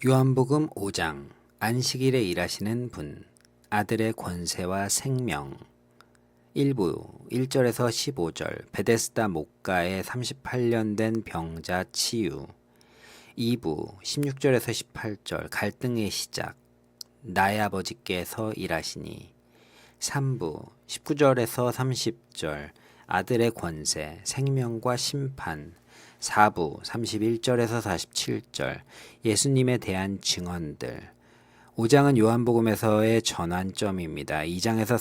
요한복음 5장. 안식일에 일하시는 분, 아들의 권세와 생명. 1부 1절에서 15절 베데스다 목가에 38년 된 병자 치유. 2부 16절에서 18절 갈등의 시작, 나의 아버지께서 일하시니. 3부 19절에서 30절 아들의 권세, 생명과 심판. 4부 31절에서 47절 예수님에 대한 증언들. 5장은 요한복음에서의 전환점입니다. 2장에서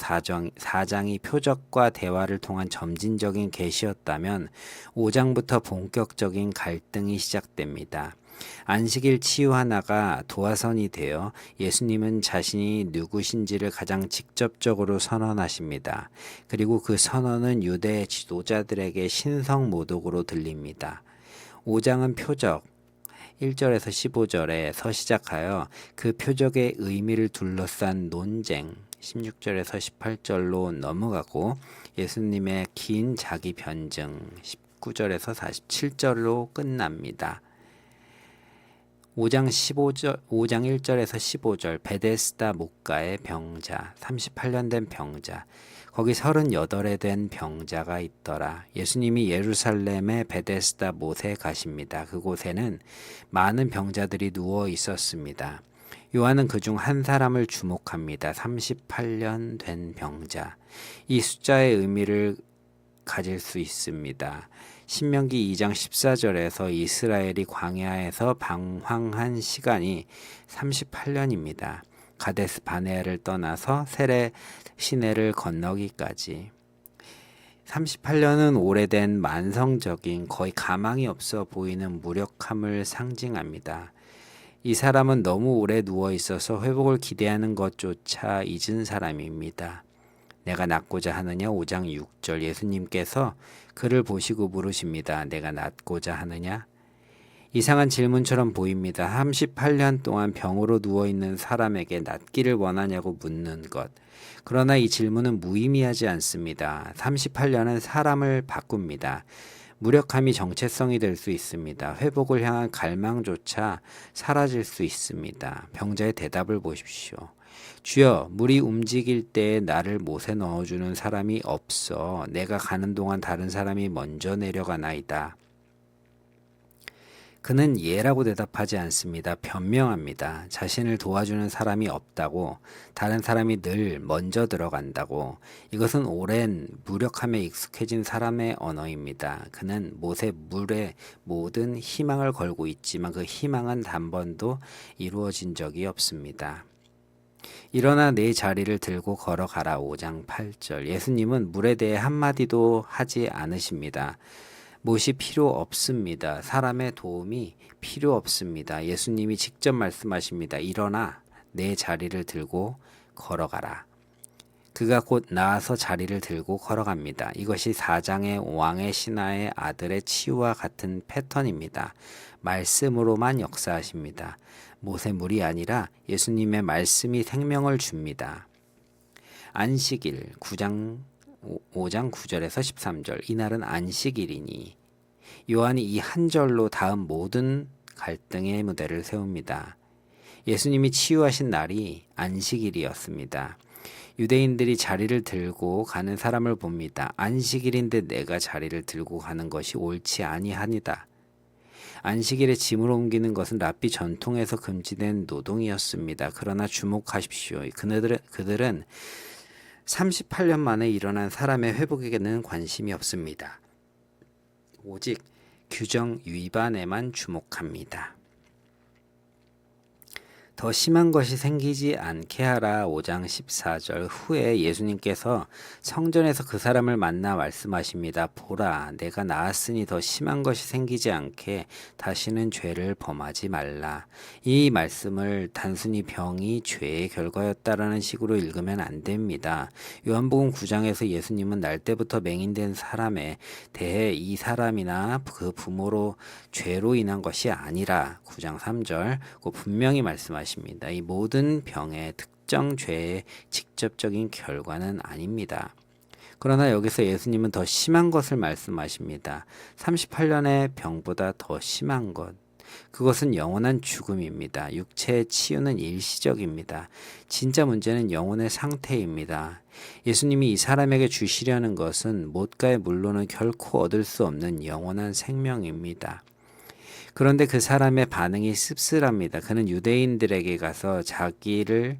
4장이 표적과 대화를 통한 점진적인 계시였다면 5장부터 본격적인 갈등이 시작됩니다. 안식일 치유 하나가 도화선이 되어 예수님은 자신이 누구신지를 가장 직접적으로 선언하십니다. 그리고 그 선언은 유대 지도자들에게 신성모독으로 들립니다. 5장은 표적 1절에서 15절에서 시작하여 그 표적의 의미를 둘러싼 논쟁 16절에서 18절로 넘어가고 예수님의 긴 자기 변증 19절에서 47절로 끝납니다. 5장 1절에서 15절 베데스다 목가의 병자, 38년 된 병자. 거기 38에 된 병자가 있더라. 예수님이 예루살렘의 베데스다 못에 가십니다. 그곳에는 많은 병자들이 누워 있었습니다. 요한은 그중 한 사람을 주목합니다. 38년 된 병자. 이 숫자의 의미를 가질 수 있습니다. 신명기 2장 14절에서 이스라엘이 광야에서 방황한 시간이 38년입니다. 가데스 바네아를 떠나서 세레 시내를 건너기까지. 38년은 오래된 만성적인 거의 가망이 없어 보이는 무력함을 상징합니다. 이 사람은 너무 오래 누워 있어서 회복을 기대하는 것조차 잊은 사람입니다. 내가 낫고자 하느냐 5장 6절 예수님께서 그를 보시고 물으십니다. 내가 낫고자 하느냐? 이상한 질문처럼 보입니다. 38년 동안 병으로 누워있는 사람에게 낫기를 원하냐고 묻는 것. 그러나 이 질문은 무의미하지 않습니다. 38년은 사람을 바꿉니다. 무력함이 정체성이 될 수 있습니다. 회복을 향한 갈망조차 사라질 수 있습니다. 병자의 대답을 보십시오. 주여, 물이 움직일 때에 나를 못에 넣어주는 사람이 없어. 내가 가는 동안 다른 사람이 먼저 내려가나이다. 그는 예라고 대답하지 않습니다. 변명합니다. 자신을 도와주는 사람이 없다고, 다른 사람이 늘 먼저 들어간다고. 이것은 오랜 무력함에 익숙해진 사람의 언어입니다. 그는 못에 물에 모든 희망을 걸고 있지만 그 희망은 단번도 이루어진 적이 없습니다. 일어나 내 자리를 들고 걸어가라 5장 8절 예수님은 물에 대해 한마디도 하지 않으십니다. 못이 필요 없습니다. 사람의 도움이 필요 없습니다. 예수님이 직접 말씀하십니다. 일어나 내 자리를 들고 걸어가라. 그가 곧 나아서 자리를 들고 걸어갑니다. 이것이 4장의 왕의 신하의 아들의 치유와 같은 패턴입니다. 말씀으로만 역사하십니다. 못의 물이 아니라 예수님의 말씀이 생명을 줍니다. 안식일 5장 9절에서 13절 이날은 안식일이니. 요한이 이 한 절로 다음 모든 갈등의 무대를 세웁니다. 예수님이 치유하신 날이 안식일이었습니다. 유대인들이 자리를 들고 가는 사람을 봅니다. 안식일인데 내가 자리를 들고 가는 것이 옳지 아니하니다. 안식일에 짐을 옮기는 것은 랍비 전통에서 금지된 노동이었습니다. 그러나 주목하십시오. 그들은 38년 만에 일어난 사람의 회복에게는 관심이 없습니다. 오직 규정 위반에만 주목합니다. 더 심한 것이 생기지 않게 하라 5장 14절 후에 예수님께서 성전에서 그 사람을 만나 말씀하십니다. 보라, 내가 나았으니 더 심한 것이 생기지 않게 다시는 죄를 범하지 말라. 이 말씀을 단순히 병이 죄의 결과였다라는 식으로 읽으면 안 됩니다. 요한복음 9장에서 예수님은 날 때부터 맹인된 사람에 대해 이 사람이나 그 부모로 죄로 인한 것이 아니라 9장 3절 분명히 말씀하십니다. 이 모든 병의 특정 죄의 직접적인 결과는 아닙니다. 그러나 여기서 예수님은 더 심한 것을 말씀하십니다. 38년의 병보다 더 심한 것. 그것은 영원한 죽음입니다. 육체의 치유는 일시적입니다. 진짜 문제는 영혼의 상태입니다. 예수님이 이 사람에게 주시려는 것은 못가의 물로는 결코 얻을 수 없는 영원한 생명입니다. 그런데 그 사람의 반응이 씁쓸합니다. 그는 유대인들에게 가서 자기를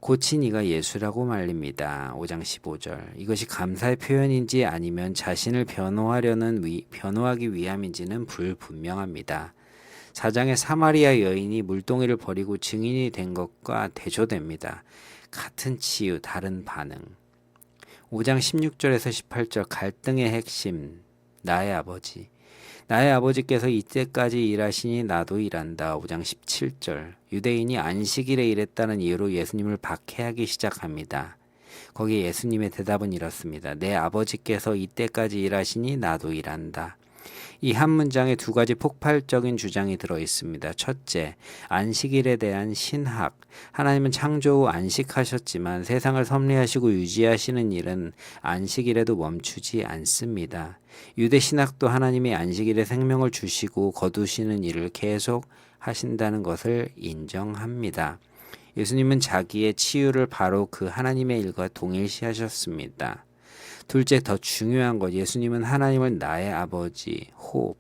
고친 이가 예수라고 말립니다. 5장 15절. 이것이 감사의 표현인지 아니면 자신을 변호하기 위함인지는 불분명합니다. 4장의 사마리아 여인이 물동이를 버리고 증인이 된 것과 대조됩니다. 같은 치유, 다른 반응. 5장 16절에서 18절 갈등의 핵심, 나의 아버지. 나의 아버지께서 이때까지 일하시니 나도 일한다. 5장 17절. 유대인이 안식일에 일했다는 이유로 예수님을 박해하기 시작합니다. 거기에 예수님의 대답은 이렇습니다. 내 아버지께서 이때까지 일하시니 나도 일한다. 이 한 문장에 두 가지 폭발적인 주장이 들어 있습니다. 첫째, 안식일에 대한 신학. 하나님은 창조 후 안식하셨지만 세상을 섭리하시고 유지하시는 일은 안식일에도 멈추지 않습니다. 유대 신학도 하나님이 안식일에 생명을 주시고 거두시는 일을 계속 하신다는 것을 인정합니다. 예수님은 자기의 치유를 바로 그 하나님의 일과 동일시하셨습니다. 둘째, 더 중요한 것, 예수님은 하나님을 나의 아버지,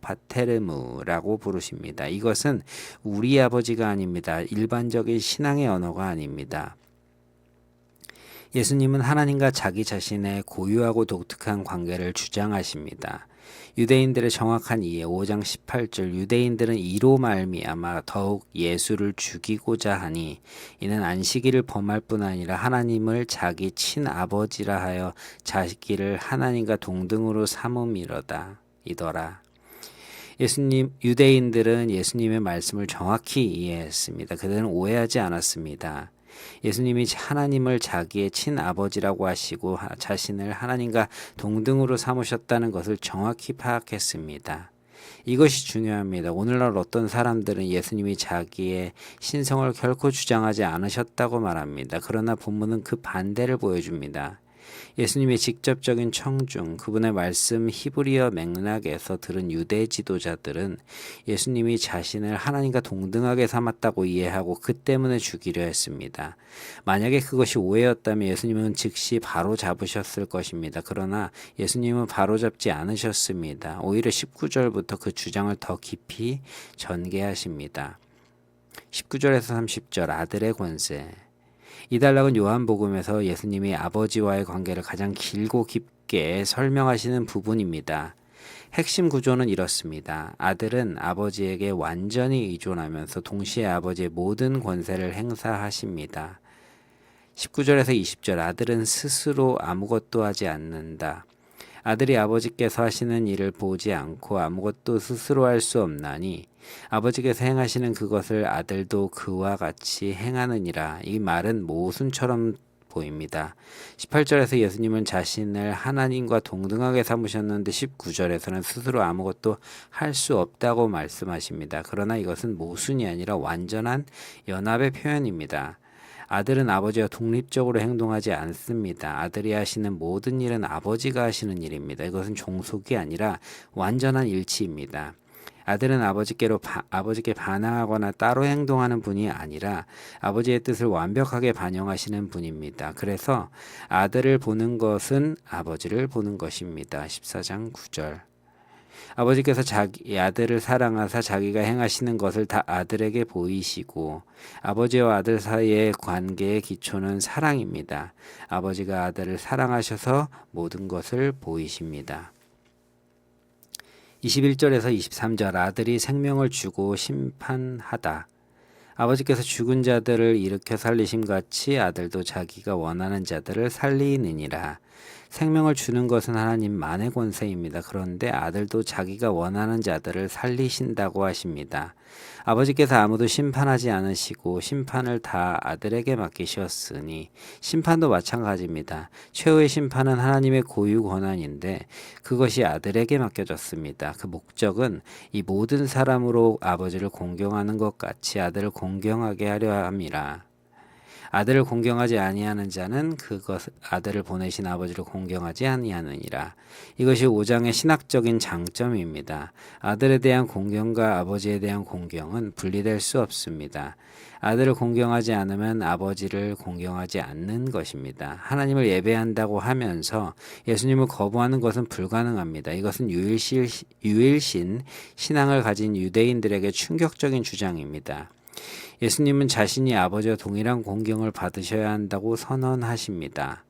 파테르무라고 부르십니다. 이것은 우리 아버지가 아닙니다. 일반적인 신앙의 언어가 아닙니다. 예수님은 하나님과 자기 자신의 고유하고 독특한 관계를 주장하십니다. 유대인들의 정확한 이해 5장 18절 유대인들은 이로 말미암아 더욱 예수를 죽이고자 하니 이는 안식일을 범할 뿐 아니라 하나님을 자기 친아버지라 하여 자기를 하나님과 동등으로 삼음이더라. 유대인들은 예수님의 말씀을 정확히 이해했습니다. 그들은 오해하지 않았습니다. 예수님이 하나님을 자기의 친아버지라고 하시고 자신을 하나님과 동등으로 삼으셨다는 것을 정확히 파악했습니다. 이것이 중요합니다. 오늘날 어떤 사람들은 예수님이 자기의 신성을 결코 주장하지 않으셨다고 말합니다. 그러나 본문은 그 반대를 보여줍니다. 예수님의 직접적인 청중, 그분의 말씀 히브리어 맥락에서 들은 유대 지도자들은 예수님이 자신을 하나님과 동등하게 삼았다고 이해하고 그 때문에 죽이려 했습니다. 만약에 그것이 오해였다면 예수님은 즉시 바로 잡으셨을 것입니다. 그러나 예수님은 바로 잡지 않으셨습니다. 오히려 19절부터 그 주장을 더 깊이 전개하십니다. 19절에서 30절 아들의 권세. 이 단락은 요한복음에서 예수님이 아버지와의 관계를 가장 길고 깊게 설명하시는 부분입니다. 핵심 구조는 이렇습니다. 아들은 아버지에게 완전히 의존하면서 동시에 아버지의 모든 권세를 행사하십니다. 19절에서 20절 아들은 스스로 아무것도 하지 않는다. 아들이 아버지께서 하시는 일을 보지 않고 아무것도 스스로 할 수 없나니 아버지께서 행하시는 그것을 아들도 그와 같이 행하느니라. 이 말은 모순처럼 보입니다. 18절에서 예수님은 자신을 하나님과 동등하게 삼으셨는데 19절에서는 스스로 아무것도 할 수 없다고 말씀하십니다. 그러나 이것은 모순이 아니라 완전한 연합의 표현입니다. 아들은 아버지와 독립적으로 행동하지 않습니다. 아들이 하시는 모든 일은 아버지가 하시는 일입니다. 이것은 종속이 아니라 완전한 일치입니다. 아들은 아버지께 반항하거나 따로 행동하는 분이 아니라 아버지의 뜻을 완벽하게 반영하시는 분입니다. 그래서 아들을 보는 것은 아버지를 보는 것입니다. 14장 9절. 아버지께서 자기 아들을 사랑하사 자기가 행하시는 것을 다 아들에게 보이시고 아버지와 아들 사이의 관계의 기초는 사랑입니다. 아버지가 아들을 사랑하셔서 모든 것을 보이십니다. 21절에서 23절 아들이 생명을 주고 심판하다. 아버지께서 죽은 자들을 일으켜 살리심 같이 아들도 자기가 원하는 자들을 살리느니라. 생명을 주는 것은 하나님만의 권세입니다. 그런데 아들도 자기가 원하는 자들을 살리신다고 하십니다. 아버지께서 아무도 심판하지 않으시고 심판을 다 아들에게 맡기셨으니 심판도 마찬가지입니다. 최후의 심판은 하나님의 고유 권한인데 그것이 아들에게 맡겨졌습니다. 그 목적은 이 모든 사람으로 아버지를 공경하는 것 같이 아들을 공경하게 하려 함이라. 아들을 공경하지 아니하는 자는 그것 아들을 보내신 아버지를 공경하지 아니하느니라. 이것이 5장의 신학적인 장점입니다. 아들에 대한 공경과 아버지에 대한 공경은 분리될 수 없습니다. 아들을 공경하지 않으면 아버지를 공경하지 않는 것입니다. 하나님을 예배한다고 하면서 예수님을 거부하는 것은 불가능합니다. 이것은 유일신 신앙을 가진 유대인들에게 충격적인 주장입니다. 예수님은 자신이 아버지와 동일한 공경을 받으셔야 한다고 선언하십니다.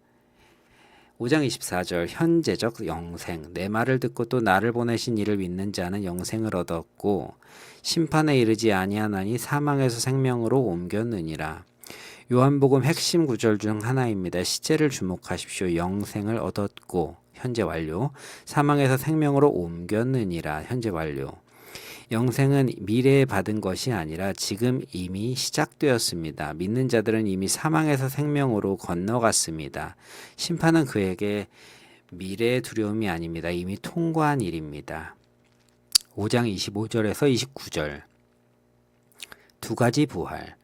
5장 24절 현재적 영생 내 말을 듣고 또 나를 보내신 이를 믿는 자는 영생을 얻었고 심판에 이르지 아니하나니 사망에서 생명으로 옮겼느니라. 요한복음 핵심 구절 중 하나입니다. 시제를 주목하십시오. 영생을 얻었고 현재 완료. 사망에서 생명으로 옮겼느니라. 현재 완료. 영생은 미래에 받은 것이 아니라 지금 이미 시작되었습니다. 믿는 자들은 이미 사망에서 생명으로 건너갔습니다. 심판은 그에게 미래의 두려움이 아닙니다. 이미 통과한 일입니다. 5장 25절에서 29절 두 가지 부활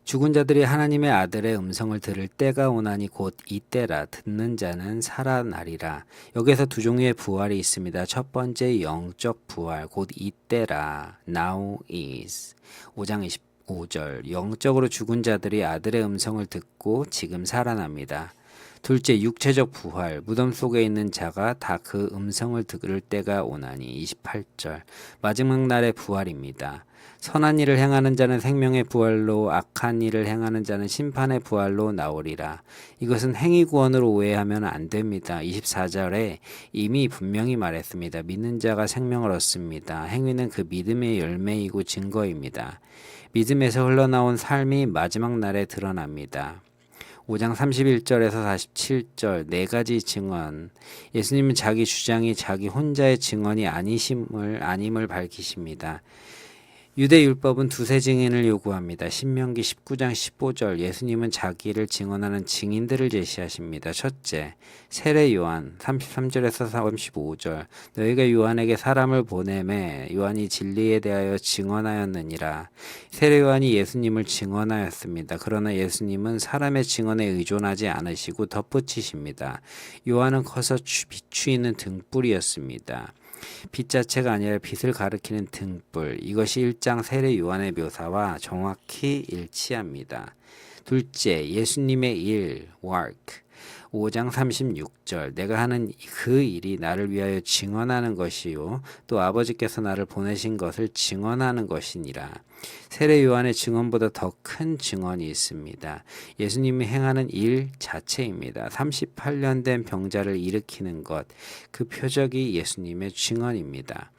죽은 자들이 하나님의 아들의 음성을 들을 때가 오나니 곧 이때라. 듣는 자는 살아나리라. 여기서 두 종류의 부활이 있습니다. 첫 번째 영적 부활 곧 이때라. Now is. 5장 25절 영적으로 죽은 자들이 아들의 음성을 듣고 지금 살아납니다. 둘째 육체적 부활 무덤 속에 있는 자가 다 그 음성을 들을 때가 오나니 28절 마지막 날의 부활입니다. 선한 일을 행하는 자는 생명의 부활로 악한 일을 행하는 자는 심판의 부활로 나오리라. 이것은 행위 구원으로 오해하면 안 됩니다. 24절에 이미 분명히 말했습니다. 믿는 자가 생명을 얻습니다. 행위는 그 믿음의 열매이고 증거입니다. 믿음에서 흘러나온 삶이 마지막 날에 드러납니다. 5장 31절에서 47절 네 가지 증언 예수님은 자기 주장이 자기 혼자의 증언이 아님을 밝히십니다. 유대 율법은 두세 증인을 요구합니다. 신명기 19장 15절 예수님은 자기를 증언하는 증인들을 제시하십니다. 첫째, 세례 요한 33절에서 35절 너희가 요한에게 사람을 보내매 요한이 진리에 대하여 증언하였느니라. 세례 요한이 예수님을 증언하였습니다. 그러나 예수님은 사람의 증언에 의존하지 않으시고 덧붙이십니다. 요한은 커서 비추이는 등불이었습니다. 빛 자체가 아니라 빛을 가리키는 등불. 이것이 1장 세례 요한의 묘사와 정확히 일치합니다. 둘째, 예수님의 일, work. 5장 36절 내가 하는 그 일이 나를 위하여 증언하는 것이요 또 아버지께서 나를 보내신 것을 증언하는 것이니라. 세례 요한의 증언보다 더 큰 증언이 있습니다. 예수님이 행하는 일 자체입니다. 38년 된 병자를 일으키는 것, 그 표적이 예수님의 증언입니다.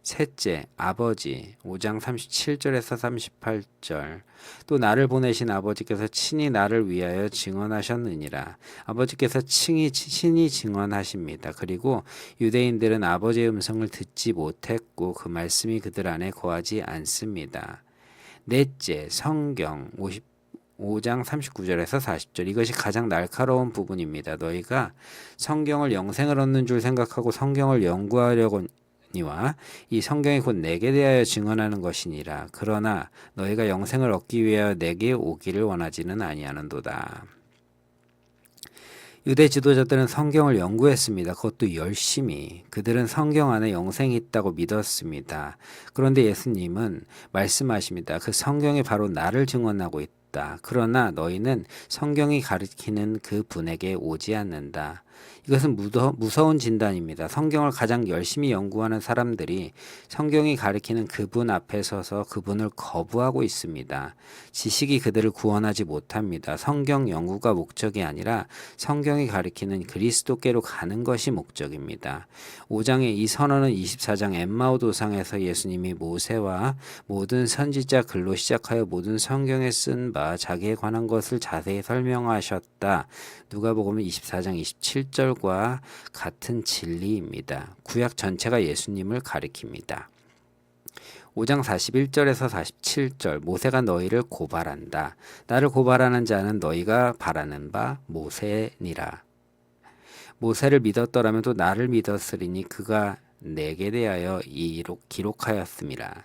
셋째, 아버지 5장 37절에서 38절 또 나를 보내신 아버지께서 친히 나를 위하여 증언하셨느니라. 아버지께서 친히 증언하십니다. 그리고 유대인들은 아버지의 음성을 듣지 못했고 그 말씀이 그들 안에 거하지 않습니다. 넷째, 성경 5장 39절에서 40절 이것이 가장 날카로운 부분입니다. 너희가 성경을 영생을 얻는 줄 생각하고 성경을 연구하려고 니와 이 성경이 곧 내게 대하여 증언하는 것이니라. 그러나 너희가 영생을 얻기 위하여 내게 오기를 원하지는 아니하는도다. 유대 지도자들은 성경을 연구했습니다. 그것도 열심히. 그들은 성경 안에 영생이 있다고 믿었습니다. 그런데 예수님은 말씀하십니다. 그 성경이 바로 나를 증언하고 있다. 그러나 너희는 성경이 가리키는 그 분에게 오지 않는다. 이것은 무서운 진단입니다. 성경을 가장 열심히 연구하는 사람들이 성경이 가리키는 그분 앞에 서서 그분을 거부하고 있습니다. 지식이 그들을 구원하지 못합니다. 성경 연구가 목적이 아니라 성경이 가리키는 그리스도께로 가는 것이 목적입니다. 5장의 이 선언은 24장 엠마오 도상에서 예수님이 모세와 모든 선지자 글로 시작하여 모든 성경에 쓴 바 자기에 관한 것을 자세히 설명하셨다. 누가복음 24장 27절과 같은 진리입니다. 구약 전체가 예수님을 가리킵니다. 5장 41절에서 47절 모세가 너희를 고발한다. 나를 고발하는 자는 너희가 바라는 바 모세니라. 모세를 믿었더라면 또 나를 믿었으리니 그가 내게 대하여 기록하였음이라.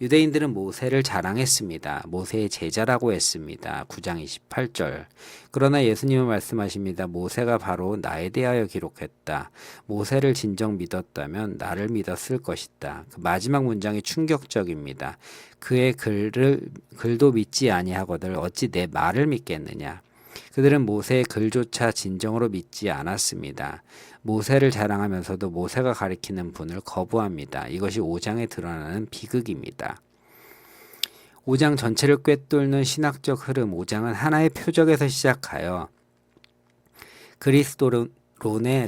유대인들은 모세를 자랑했습니다. 모세의 제자라고 했습니다. 9장 28절. 그러나 예수님은 말씀하십니다. 모세가 바로 나에 대하여 기록했다. 모세를 진정 믿었다면 나를 믿었을 것이다. 그 마지막 문장이 충격적입니다. 그의 글도 믿지 아니하거늘 어찌 내 말을 믿겠느냐. 그들은 모세의 글조차 진정으로 믿지 않았습니다. 모세를 자랑하면서도 모세가 가리키는 분을 거부합니다. 이것이 5장에 드러나는 비극입니다. 5장 전체를 꿰뚫는 신학적 흐름, 5장은 하나의 표적에서 시작하여 그리스도론의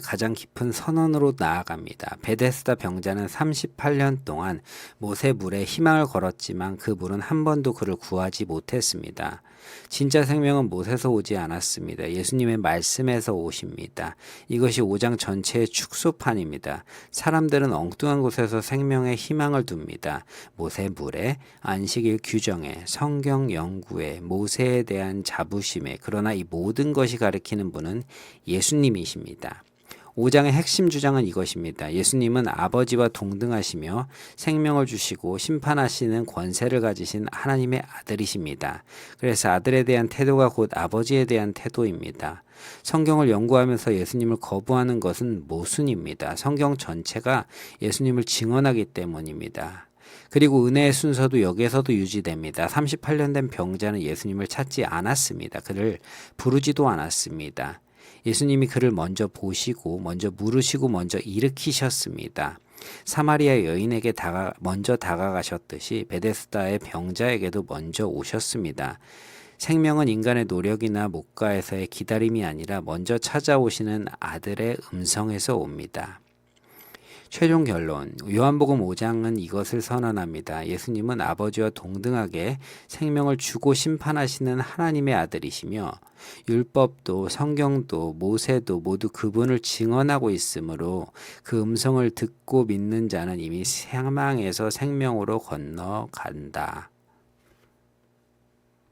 가장 깊은 선언으로 나아갑니다. 베데스다 병자는 38년 동안 모세 물에 희망을 걸었지만 그 물은 한 번도 그를 구하지 못했습니다. 진짜 생명은 못에서 오지 않았습니다. 예수님의 말씀에서 오십니다. 이것이 5장 전체의 축소판입니다. 사람들은 엉뚱한 곳에서 생명의 희망을 둡니다. 모세 물에, 안식일 규정에, 성경 연구에, 모세에 대한 자부심에, 그러나 이 모든 것이 가리키는 분은 예수님이십니다. 5장의 핵심 주장은 이것입니다. 예수님은 아버지와 동등하시며 생명을 주시고 심판하시는 권세를 가지신 하나님의 아들이십니다. 그래서 아들에 대한 태도가 곧 아버지에 대한 태도입니다. 성경을 연구하면서 예수님을 거부하는 것은 모순입니다. 성경 전체가 예수님을 증언하기 때문입니다. 그리고 은혜의 순서도 여기에서도 유지됩니다. 38년 된 병자는 예수님을 찾지 않았습니다. 그를 부르지도 않았습니다. 예수님이 그를 먼저 보시고 먼저 물으시고 먼저 일으키셨습니다. 사마리아 여인에게 먼저 다가가셨듯이 베데스다의 병자에게도 먼저 오셨습니다. 생명은 인간의 노력이나 목가에서의 기다림이 아니라 먼저 찾아오시는 아들의 음성에서 옵니다. 최종 결론, 요한복음 5장은 이것을 선언합니다. 예수님은 아버지와 동등하게 생명을 주고 심판하시는 하나님의 아들이시며 율법도 성경도 모세도 모두 그분을 증언하고 있으므로 그 음성을 듣고 믿는 자는 이미 사망에서 생명으로 건너간다.